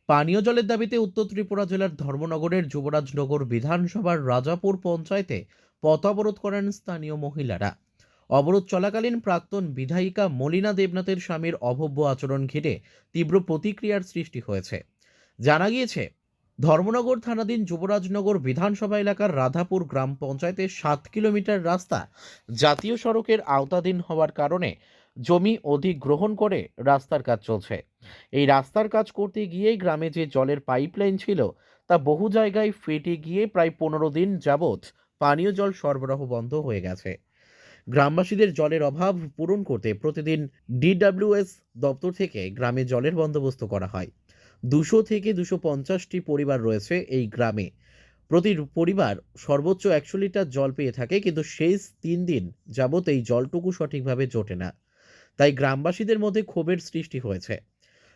পানীয় জলের দাবিতে উত্তর ত্রিপুরা জেলার ধর্মনগরের যুবরাজনগর বিধানসভার রাজাপুর পঞ্চায়েতে পথ অবরোধ করেন স্থানীয় মহিলারা। অবরোধ চলাকালীন প্রাক্তন বিধায়িকা মলিনা দেবনাথের স্বামীর অভব্য আচরণ ঘিরে তীব্র প্রতিক্রিয়ার সৃষ্টি হয়েছে। জানা গিয়েছে, ধর্মনগর থানাধীন যুবরাজনগর বিধানসভা এলাকার রাধাপুর গ্রাম পঞ্চায়েতের 7 কিলোমিটার রাস্তা জাতীয় সড়কের আওতাধীন হওয়ার কারণে জমি অধিগ্রহণ করে রাস্তার কাজ চলছে। এই রাস্তার কাজ করতে গিয়ে গ্রামে যে জলের পাইপলাইন ছিল তা বহু জায়গায় ফেটে গিয়ে প্রায় 15 দিন যাবৎ পানীয় জল সরবরাহ বন্ধ হয়ে গেছে। গ্রামবাসীদের জলের অভাব পূরণ করতে প্রতিদিন DWS দপ্তর থেকে গ্রামে জলের বন্দোবস্ত করা হয়। 200 থেকে 250টি পরিবার রয়েছে এই গ্রামে। প্রতি পরিবার সর্বোচ্চ 100 লিটার জল পেয়ে থাকে, কিন্তু শেষ 3 দিন যাবৎ এই জলটুকু সঠিকভাবে জোটে না। তাই গ্রামবাসীদের মধ্যে ক্ষোভের সৃষ্টি হয়েছে।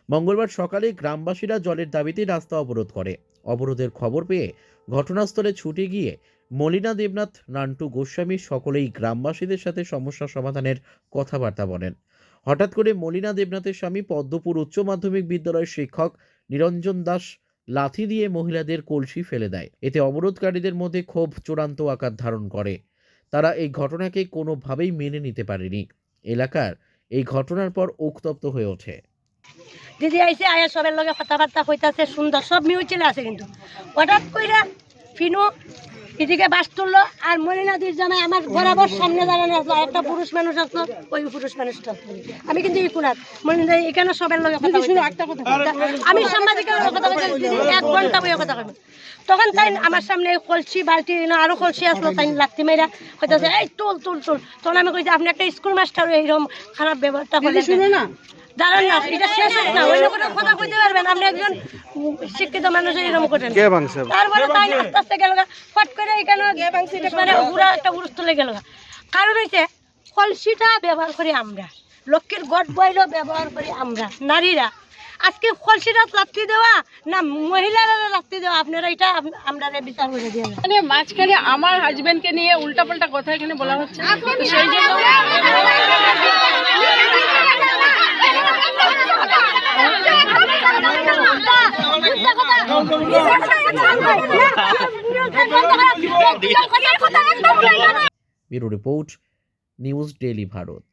মঙ্গলবার সকালে গ্রামবাসীরা জলের দাবিতে রাস্তা অবরোধ করে। অবরোধের খবর পেয়ে ঘটনাস্থলে ছুটে গিয়ে মলিনা দেবনাথ, নান্টু গোস্বামী সকলেই গ্রামবাসীদের সাথে সমস্যা সমাধানের কথাবার্তা বলেন। হঠাৎ করে মলিনা দেবনাথের স্বামী পদ্মপুর উচ্চ মাধ্যমিক বিদ্যালয়ের শিক্ষক নিরঞ্জন দাস লাথি দিয়ে মহিলাদের কলসি ফেলে দেয়। এতে অবরোধকারীদের মধ্যে ক্ষোভ চূড়ান্ত আকার ধারণ করে। তারা এই ঘটনাকে কোনোভাবেই মেনে নিতে পারেনি। এলাকার এই ঘটনার পর উত্তপ্ত হয়ে ওঠে। দিদি আইসে আয়া সবের লগে কথাবার্তা কইতাছে, সুন্দর সব মিউচলে আছে, কিন্তু হঠাৎ কইরা ফিনু এদিকে বাস তুললো আর মলিনাদির জামাই আমার বরাবর সামনে দাঁড়ানো আসলো। একটা পুরুষ মানুষ আসলো, ওই পুরুষ মানুষটা আমি কিন্তু ইকুনাথ মলিনা এখানে সবের লগে কথা আমি সাংবাদিকের কথা বলছি 1 ঘন্টা বইয়ে কথা বলবো। তখন তাই আমার সামনে কলসি বালতি আরো কলসি আসলো, তাই লাত্তি মেয়েরা কইতাছে এই তুল তুল তুল। তখন আমি কইছি আপনি একটা স্কুল মাস্টার এইরকম খারাপ ব্যবহারটা করলে শুনো না, দাঁড়ান না, এটা শেষ হোক না, অন্য কোনো কথা কইতে পারবেন আপনি, একজন শিক্ষিত মানুষ এরকম করেন। তারপরে তাই আস্তে আস্তে গেল, ফট করে এখানে পুরা একটা উড়ুস তুলে গেল। কারণ হয়েছে কলসিটা ব্যবহার করি আমরা, লক্ষ্মীর গড় বইলেও ব্যবহার করি আমরা নারীরা। আজকে কলসিটা লাত্তি দেওয়া না মহিলারা লাত্তি দেওয়া, আপনারা এটা আমরা বিচার করে দিয়ে মানে মাঝখানে আমার হাজবেন্ডকে নিয়ে উল্টাপাল্টা কথা এখানে বলা হচ্ছে, সেই জন্য bureau report, news daily Bharat.